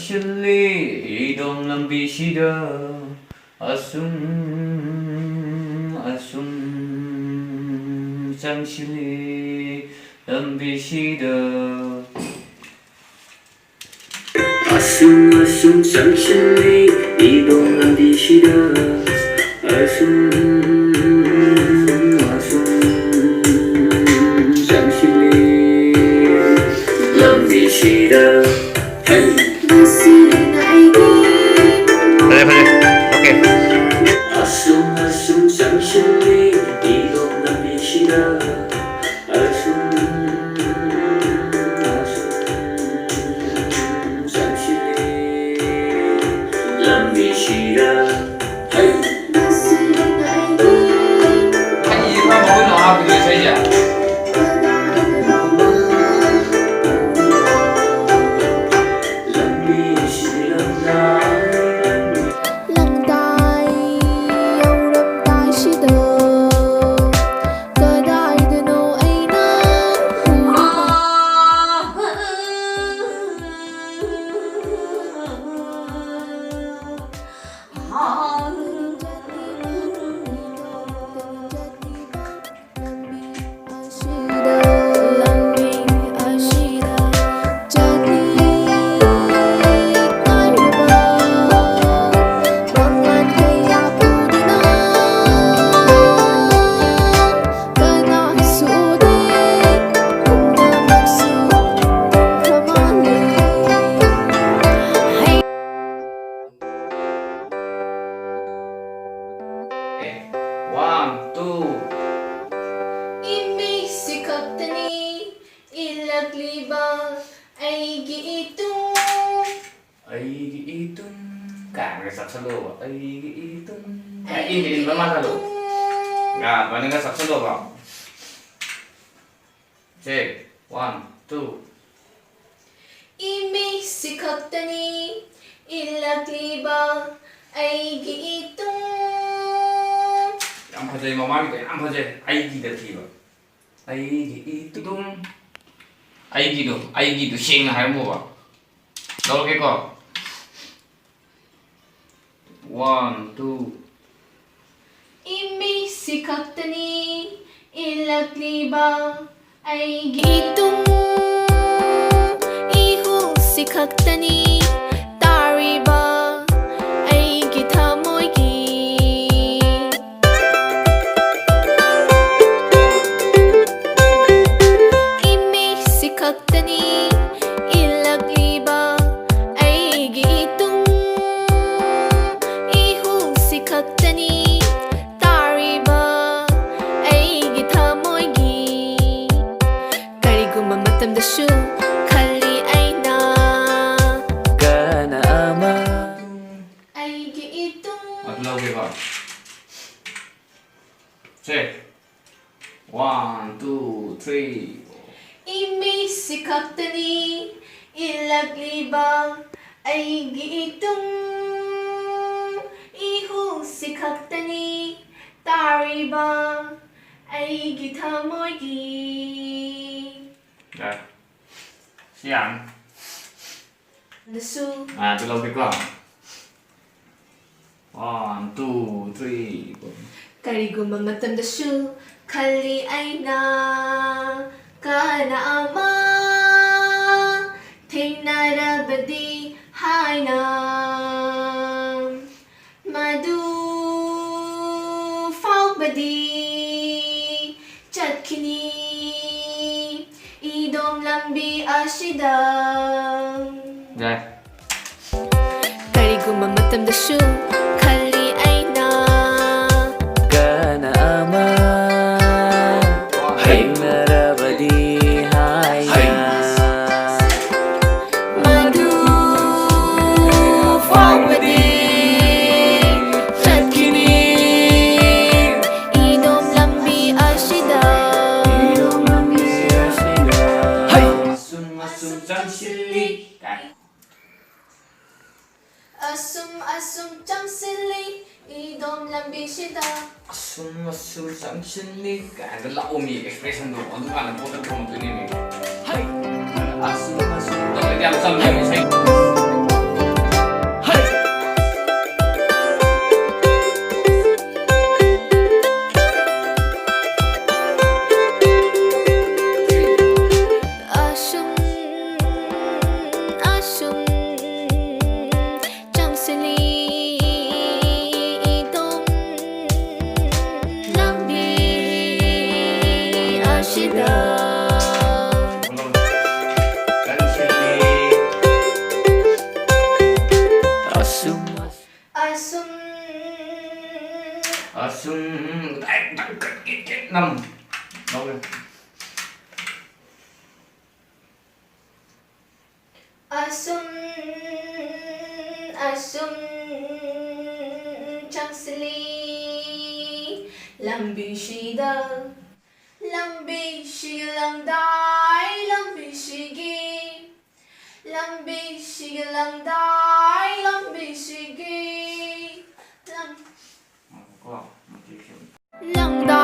ꯆꯪꯁꯤꯜꯂꯤ ꯏꯗꯣꯝ ꯂꯝꯕꯤꯁꯤꯗ ꯑꯁꯨꯝ ꯑꯁꯨꯝ ꯆꯪꯁꯤꯜꯂꯤ ꯂꯝꯕꯤꯁꯤꯗ ꯑꯁꯨꯝ ꯑꯁꯨꯝ ꯆꯪꯁꯤꯜꯂꯤ 이동 람비시다 아숨 아숨 잠실리 람비시다 헤이 그래 오케이 아숨 아숨 잠실리 이동 람비시다 아숨 람비시다 헤이 아니 이거 먹으면 하고 있어야지 One, two. Imig sikaptani ilagliba aigi itong Cả người sắp sửa đồ Aigi itong in ba mata lo Nga, ba nga sắp sửa đồ ba Check. One, two. Imig sikaptani ilagliba aigi itong 양 퍼져 마마미도 양 퍼져 아이기도 티바 아이기 이뚱 아이기도 싱 할모 봐 넣을게 거 원, 투 Imig sikaptani ilagliba aigi itong ihu sikaptani tariba aigi thamoigi Imig sikaptani ilagliba aigi itong ihu sikaptani tariba aigi thamoigi Karigumma matamdasu khali aina Kana ama aigi itong Adlaw ke ba Check. One, two, three. Imig sikaptani ilagliba aigi itong ihu sikaptani tariba aigi thamoigi Rồi. Siang. Nasu Adlaw ke ko. One, two, three. Karigumma matamdasu khali aina kana ama thainarabadi haina madu faubadi chatkini idom lambi ashida Rồi. Karigumma matamdasu khali aina Kana ama Hay narabadi hayna madu faubadi chatkini idom lambi ashida Hay Asum jamshili asum jamsili idom lambi shida Asum jamshili Cái lão mì expression đồ Nó là một cái thông tin này Hay Asum Đó là làm sao mình 준비하시다 asum Asum năm đâu rồi asum asum changsli lambi shida lambi shi langdai lambi shigi lambi shi langdai lambi shigi có một chiếc langdai